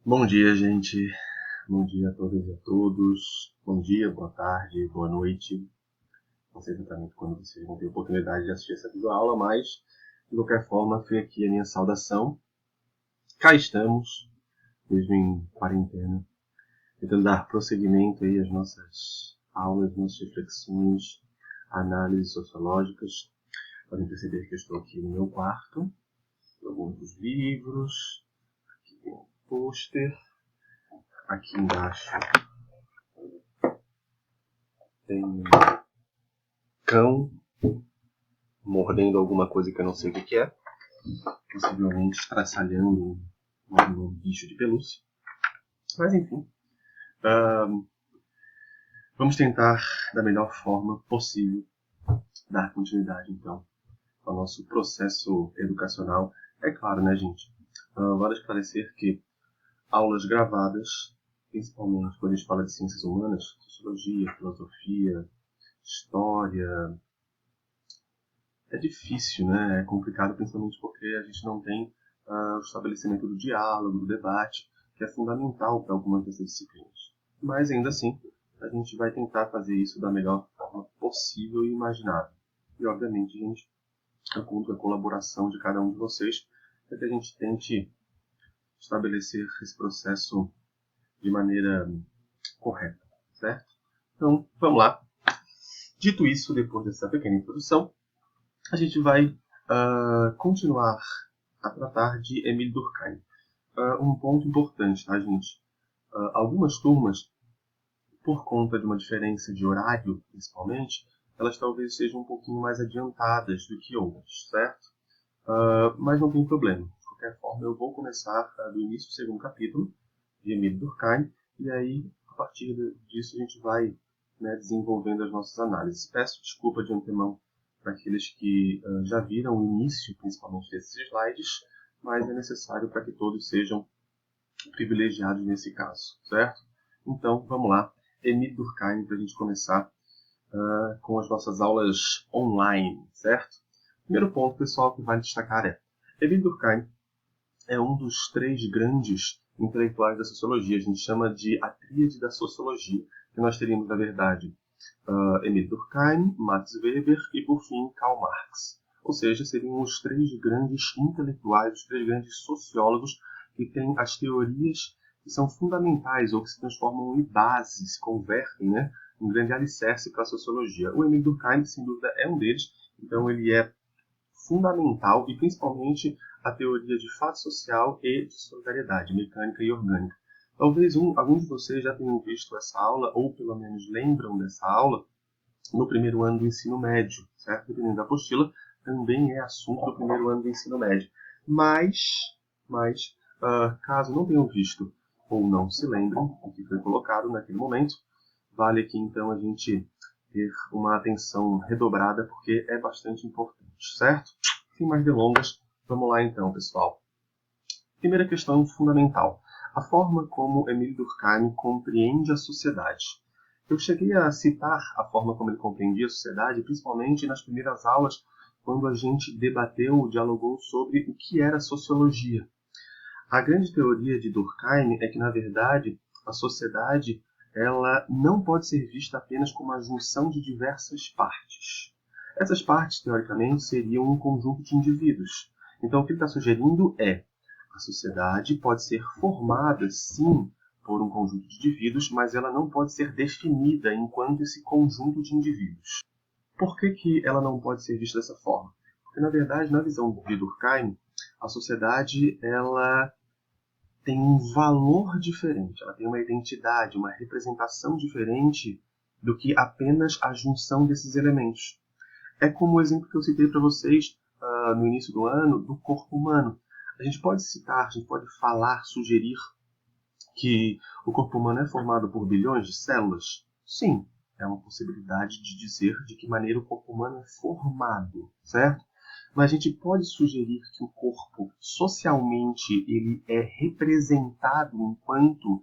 Bom dia, gente. Bom dia a todas e a todos. Bom dia, boa tarde, boa noite. Não sei exatamente quando vocês vão ter a oportunidade de assistir essa videoaula, mas, de qualquer forma, foi aqui a minha saudação. Cá estamos, mesmo em quarentena, tentando dar prosseguimento aí às nossas aulas, nossas reflexões, análises sociológicas. Podem perceber que eu estou aqui no meu quarto, alguns dos livros, aqui tem um pôster. Aqui embaixo tem um cão mordendo alguma coisa que eu não sei o que é, possivelmente estraçalhando um bicho de pelúcia. Mas enfim, vamos tentar da melhor forma possível dar continuidade então ao nosso processo educacional. É claro, né, gente? Vale esclarecer que aulas gravadas, principalmente quando a gente fala de ciências humanas, sociologia, filosofia, história, é difícil, né? É complicado, principalmente porque a gente não tem o estabelecimento do diálogo, do debate, que é fundamental para algumas dessas disciplinas. Mas ainda assim, a gente vai tentar fazer isso da melhor forma possível e imaginável. E obviamente, gente, eu conto com a colaboração de cada um de vocês para que a gente tente estabelecer esse processo de maneira correta, certo? Então, vamos lá. Dito isso, depois dessa pequena introdução, a gente vai continuar a tratar de Émile Durkheim. Um ponto importante, tá, gente? Algumas turmas, por conta de uma diferença de horário, principalmente, elas talvez sejam um pouquinho mais adiantadas do que outras, certo? Mas não tem problema. De qualquer forma, eu vou começar do início do segundo capítulo de Émile Durkheim, e aí, a partir disso, a gente vai, né, desenvolvendo as nossas análises. Peço desculpa de antemão para aqueles que já viram o início, principalmente desses slides, mas é necessário para que todos sejam privilegiados nesse caso, certo? Então, vamos lá. Émile Durkheim, para a gente começar com as nossas aulas online, certo? Primeiro ponto, pessoal, que vale destacar é Émile Durkheim é um dos três grandes intelectuais da sociologia. A gente chama de a tríade da sociologia, que nós teríamos, na verdade, Émile Durkheim, Max Weber e, por fim, Karl Marx. Ou seja, seriam os três grandes intelectuais, os três grandes sociólogos que têm as teorias que são fundamentais ou que se transformam em base, se convertem, né, um grande alicerce para a sociologia. O Émile Durkheim, sem dúvida, é um deles. Então, ele é fundamental e, principalmente, a teoria de fato social e de solidariedade, mecânica e orgânica. Talvez alguns de vocês já tenham visto essa aula, ou pelo menos lembram dessa aula, no primeiro ano do ensino médio, certo? Dependendo da apostila, também é assunto do primeiro ano do ensino médio. Mas caso não tenham visto ou não se lembrem o que foi colocado naquele momento, vale aqui então a gente ter uma atenção redobrada, porque é bastante importante, certo? Sem mais delongas, vamos lá então, pessoal. Primeira questão fundamental. A forma como Émile Durkheim compreende a sociedade. Eu cheguei a citar a forma como ele compreendia a sociedade, principalmente nas primeiras aulas, quando a gente debateu, dialogou sobre o que era sociologia. A grande teoria de Durkheim é que, na verdade, a sociedade ela não pode ser vista apenas como a junção de diversas partes. Essas partes, teoricamente, seriam um conjunto de indivíduos. Então, o que ele está sugerindo é a sociedade pode ser formada, sim, por um conjunto de indivíduos, mas ela não pode ser definida enquanto esse conjunto de indivíduos. Por que ela não pode ser vista dessa forma? Porque, na verdade, na visão de Durkheim, a sociedade ela tem um valor diferente, ela tem uma identidade, uma representação diferente do que apenas a junção desses elementos. É como o exemplo que eu citei para vocês no início do ano, do corpo humano. A gente pode citar, a gente pode falar, sugerir que o corpo humano é formado por bilhões de células? Sim, é uma possibilidade de dizer de que maneira o corpo humano é formado, certo? Mas a gente pode sugerir que o corpo, socialmente, ele é representado enquanto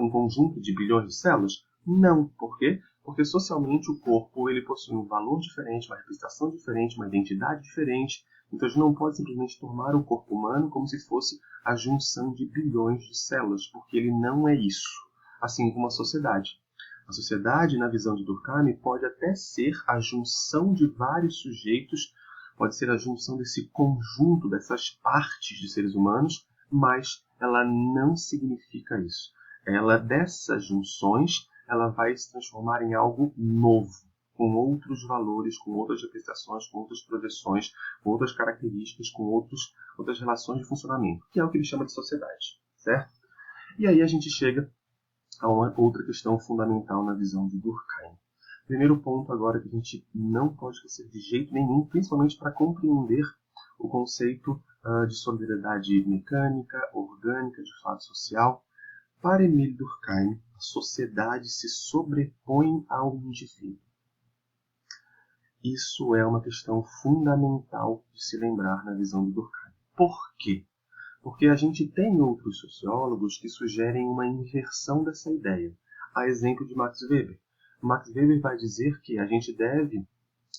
um conjunto de bilhões de células? Não. Por quê? Porque socialmente o corpo ele possui um valor diferente, uma representação diferente, uma identidade diferente Então a gente não pode simplesmente tomar o corpo humano como se fosse a junção de bilhões de células, porque ele não é isso, assim como a sociedade. A sociedade, na visão de Durkheim, pode até ser a junção de vários sujeitos, pode ser a junção desse conjunto, dessas partes de seres humanos, mas ela não significa isso. Dessas junções, ela vai se transformar em algo novo, com outros valores, com outras apreciações, com outras projeções, com outras características, com outras relações de funcionamento, que é o que ele chama de sociedade, certo? E aí a gente chega a uma outra questão fundamental na visão de Durkheim. Primeiro ponto agora que a gente não pode esquecer de jeito nenhum, principalmente para compreender o conceito de solidariedade mecânica, orgânica, de fato social. Para Emile Durkheim, a sociedade se sobrepõe ao indivíduo. Isso é uma questão fundamental de se lembrar na visão de Durkheim. Por quê? Porque a gente tem outros sociólogos que sugerem uma inversão dessa ideia. A exemplo de Max Weber. Max Weber vai dizer que a gente deve,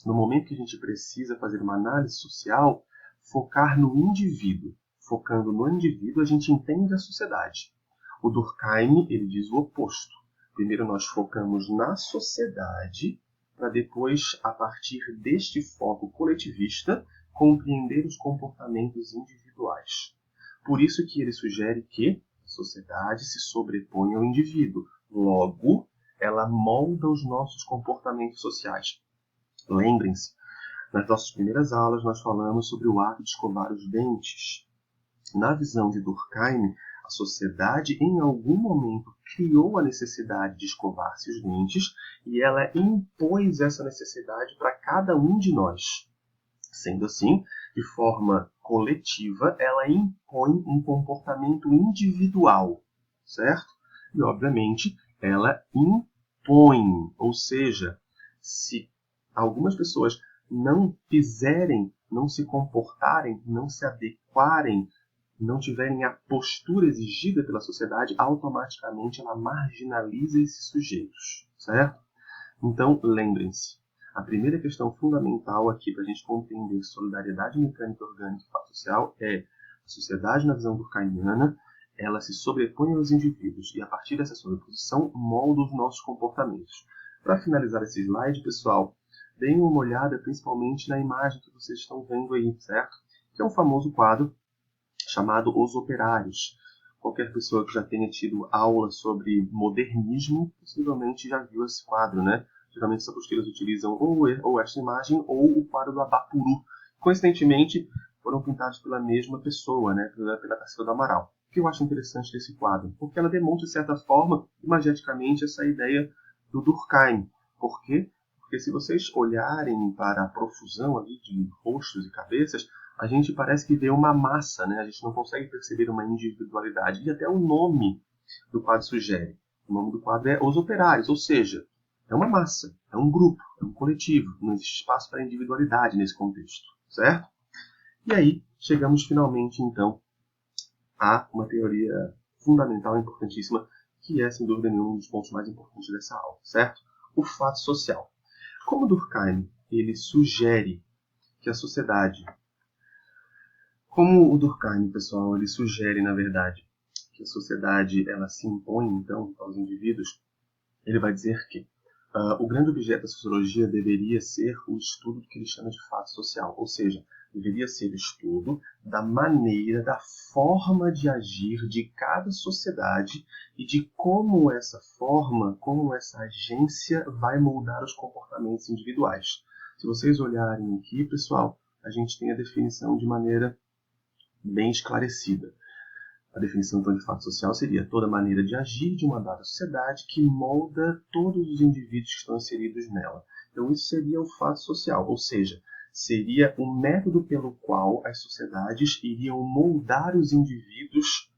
no momento que a gente precisa fazer uma análise social, focar no indivíduo. Focando no indivíduo, a gente entende a sociedade. O Durkheim, ele diz o oposto. Primeiro nós focamos na sociedade, para depois, a partir deste foco coletivista, compreender os comportamentos individuais. Por isso que ele sugere que a sociedade se sobrepõe ao indivíduo. Logo, ela molda os nossos comportamentos sociais. Lembrem-se, nas nossas primeiras aulas nós falamos sobre o ato de escovar os dentes. Na visão de Durkheim, a sociedade em algum momento criou a necessidade de escovar-se os dentes e ela impôs essa necessidade para cada um de nós. Sendo assim, de forma coletiva, ela impõe um comportamento individual, certo? E, obviamente, ela impõe, ou seja, se algumas pessoas não fizerem, não se comportarem, não se adequarem, não tiverem a postura exigida pela sociedade, automaticamente ela marginaliza esses sujeitos, certo? Então, lembrem-se, a primeira questão fundamental aqui para a gente compreender solidariedade mecânica, orgânica e fato social é a sociedade na visão durkheimiana, ela se sobrepõe aos indivíduos e a partir dessa sobreposição molda os nossos comportamentos. Para finalizar esse slide, pessoal, deem uma olhada principalmente na imagem que vocês estão vendo aí, certo? Que é um famoso quadro chamado Os Operários. Qualquer pessoa que já tenha tido aula sobre modernismo possivelmente já viu esse quadro, né? Geralmente as apostilas utilizam ou esta imagem ou o quadro do Abapuru. Coincidentemente, foram pintados pela mesma pessoa, né? pela Tarsila do Amaral. O que eu acho interessante desse quadro? Porque ela demonstra, de certa forma, imageticamente, essa ideia do Durkheim. Por quê? Porque se vocês olharem para a profusão ali de rostos e cabeças, a gente parece que vê uma massa, né? A gente não consegue perceber uma individualidade. E até o nome do quadro sugere. O nome do quadro é Os Operários, ou seja, é uma massa, é um grupo, é um coletivo. Não existe espaço para individualidade nesse contexto, certo? E aí, chegamos finalmente, então, a uma teoria fundamental e importantíssima, que é, sem dúvida nenhuma, um dos pontos mais importantes dessa aula, certo? O fato social. Como Durkheim, ele sugere que a sociedade... Como o Durkheim, pessoal, ele sugere, na verdade, que a sociedade ela se impõe, então, aos indivíduos, ele vai dizer que o grande objeto da sociologia deveria ser o estudo do que ele chama de fato social, ou seja, deveria ser o estudo da maneira, da forma de agir de cada sociedade e de como essa forma, como essa agência vai moldar os comportamentos individuais. Se vocês olharem aqui, pessoal, a gente tem a definição de maneira bem esclarecida. A definição então, de fato social seria toda maneira de agir de uma dada sociedade que molda todos os indivíduos que estão inseridos nela. Então isso seria o fato social, ou seja, seria o método pelo qual as sociedades iriam moldar os indivíduos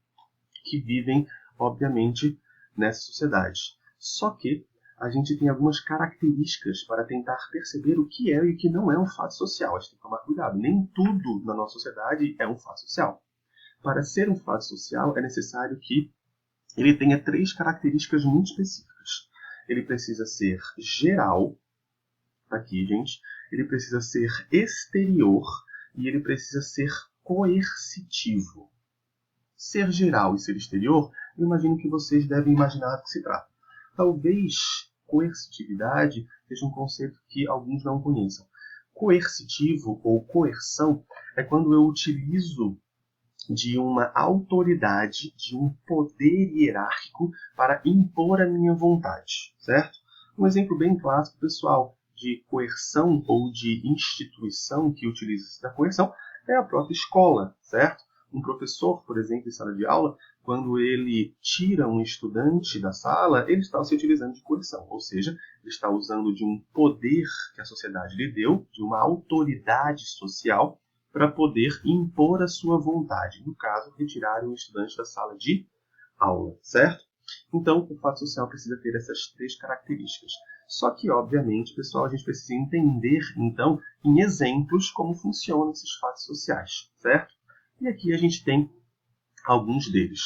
que vivem, obviamente, nessa sociedade. Só que a gente tem algumas características para tentar perceber o que é e o que não é um fato social. A gente tem que tomar cuidado. Nem tudo na nossa sociedade é um fato social. Para ser um fato social, é necessário que ele tenha 3 características muito específicas. Ele precisa ser geral, aqui, gente. Ele precisa ser exterior e ele precisa ser coercitivo. Ser geral e ser exterior, eu imagino que vocês devem imaginar do que se trata. Talvez coercitividade seja um conceito que alguns não conheçam. Coercitivo ou coerção é quando eu utilizo de uma autoridade, de um poder hierárquico para impor a minha vontade, certo? Um exemplo bem clássico, pessoal, de coerção ou de instituição que utiliza-se da coerção é a própria escola, certo? Um professor, por exemplo, em sala de aula, quando ele tira um estudante da sala, ele está se utilizando de coerção, ou seja, ele está usando de um poder que a sociedade lhe deu, de uma autoridade social, para poder impor a sua vontade. No caso, retirar um estudante da sala de aula, certo? Então, o fato social precisa ter essas 3 características. Só que, obviamente, pessoal, a gente precisa entender, então, em exemplos, como funcionam esses fatos sociais, certo? E aqui a gente tem alguns deles.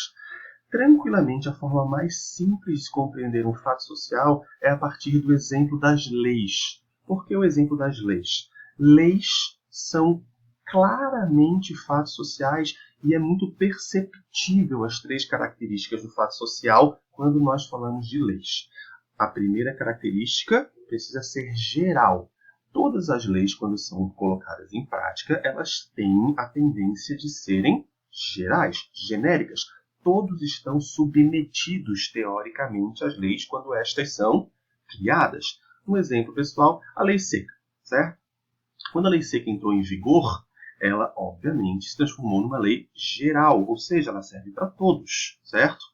Tranquilamente, a forma mais simples de compreender um fato social é a partir do exemplo das leis. Por que o exemplo das leis? Leis são claramente fatos sociais e é muito perceptível as 3 características do fato social quando nós falamos de leis. A primeira característica precisa ser geral. Todas as leis, quando são colocadas em prática, elas têm a tendência de serem gerais, genéricas. Todos estão submetidos, teoricamente, às leis quando estas são criadas. Um exemplo, pessoal, a lei seca, certo? Quando a lei seca entrou em vigor, ela, obviamente, se transformou numa lei geral, ou seja, ela serve para todos, certo?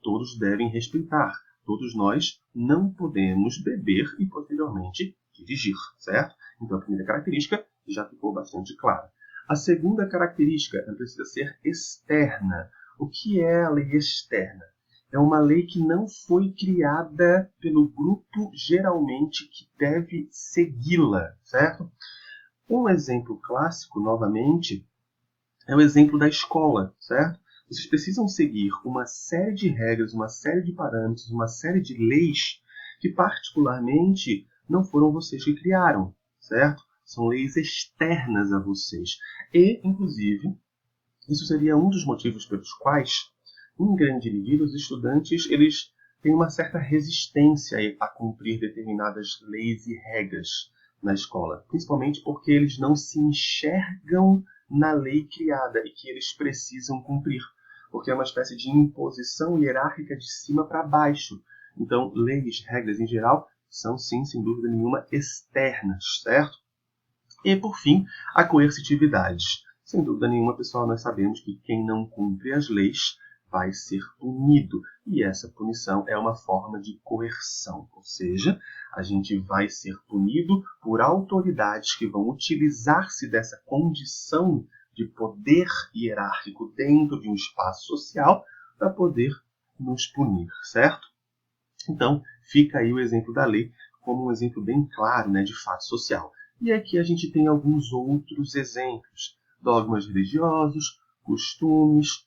Todos devem respeitar. Todos nós não podemos beber e, posteriormente, dirigir, certo? Então, a primeira característica já ficou bastante clara. A segunda característica, ela precisa ser externa. O que é a lei externa? É uma lei que não foi criada pelo grupo, geralmente, que deve segui-la, certo? Um exemplo clássico, novamente, é o exemplo da escola, certo? Vocês precisam seguir uma série de regras, uma série de parâmetros, uma série de leis que, particularmente, não foram vocês que criaram, certo? São leis externas a vocês. E, inclusive, isso seria um dos motivos pelos quais, em grande medida, os estudantes eles têm uma certa resistência a cumprir determinadas leis e regras na escola, principalmente porque eles não se enxergam na lei criada e que eles precisam cumprir, porque é uma espécie de imposição hierárquica de cima para baixo. Então, leis, regras em geral, são sim, sem dúvida nenhuma, externas, certo? E, por fim, a coercitividade. Sem dúvida nenhuma, pessoal, nós sabemos que quem não cumpre as leis vai ser punido. E essa punição é uma forma de coerção, ou seja, a gente vai ser punido por autoridades que vão utilizar-se dessa condição de poder hierárquico dentro de um espaço social para poder nos punir, certo? Então, fica aí o exemplo da lei como um exemplo bem claro, né, de fato social. E aqui a gente tem alguns outros exemplos. Dogmas religiosos, costumes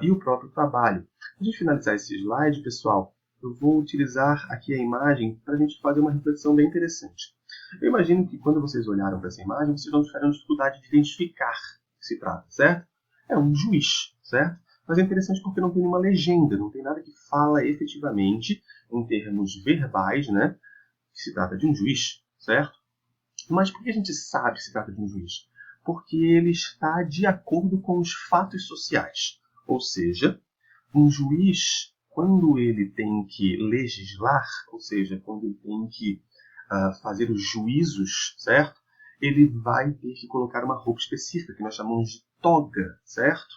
e o próprio trabalho. Para a gente finalizar esse slide, pessoal, eu vou utilizar aqui a imagem para a gente fazer uma reflexão bem interessante. Eu imagino que quando vocês olharam para essa imagem, vocês não tiveram dificuldade de identificar o que se trata, certo? É um juiz, certo? Mas é interessante porque não tem nenhuma legenda, não tem nada que fala efetivamente, em termos verbais, né, que se trata de um juiz, certo? Mas por que a gente sabe que se trata de um juiz? Porque ele está de acordo com os fatos sociais. Ou seja, um juiz, quando ele tem que legislar, ou seja, quando ele tem que fazer os juízos, certo? Ele vai ter que colocar uma roupa específica, que nós chamamos de toga, certo?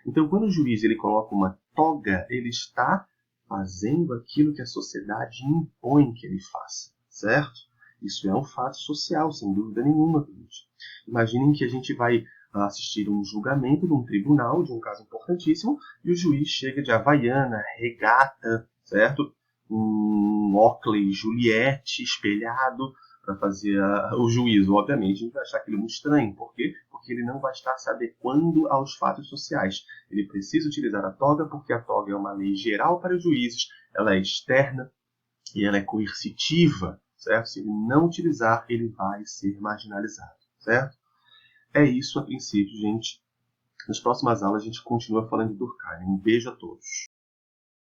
Então, quando o juiz ele coloca uma toga, ele está fazendo aquilo que a sociedade impõe que ele faça, certo? Isso é um fato social, sem dúvida nenhuma, gente. Imaginem que a gente vai assistir um julgamento de um tribunal, de um caso importantíssimo, e o juiz chega de havaiana, regata, certo? Um Oakley Juliette espelhado para fazer o juízo. Obviamente, a gente vai achar aquilo muito estranho. Por quê? Porque ele não vai estar se adequando aos fatos sociais. Ele precisa utilizar a toga, porque a toga é uma lei geral para os juízes, ela é externa e ela é coercitiva, certo? Se ele não utilizar, ele vai ser marginalizado, certo? É isso a princípio, gente. Nas próximas aulas a gente continua falando de Durkheim. Um beijo a todos.